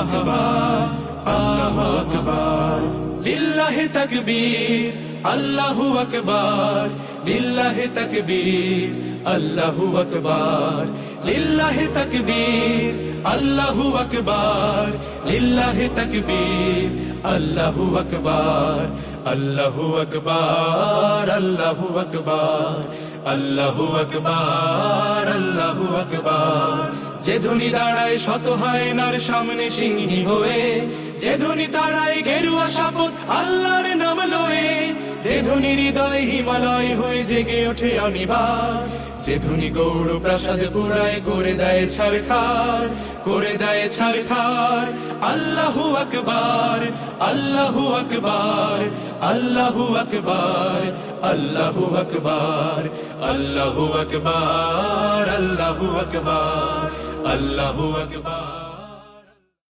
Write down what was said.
আকবার, আল্লাহু আকবার, লিল্লাহি তাকবীর, আল্লাহু আকবার, লিল্লাহি তাকবীর, আল্লাহু আকবার, লিল্লাহি তাকবীর, আল্লাহু আকবার, লিল্লাহি তাকবীর, আল্লাহু আকবার, আল্লাহু আকবার, আল্লাহু আকবার, আল্লাহু আকবার, আল্লাহু আকবার। যে ধ্বনি দাঁড়ায় শত হায়নার সামনে সিংহী হয়ে, যে ধ্বনি দাঁড়ায় গেরুয়া শাপথ আল্লাহর নাম লয়ে, যে ধ্বনি হৃদয় হিমালয় হয়ে জেগে ওঠে অনিবার, যে ধ্বনি গৌড় প্রাসাদ পুরায় করে দেয় ছারখার, করে দেয় ছারখার। আল্লাহু আকবার, আল্লাহু আকবার, আল্লাহু আকবার, আল্লাহু আকবার, আল্লাহু আকবার, আল্লাহু আকবার, আল্লাহু আকবার।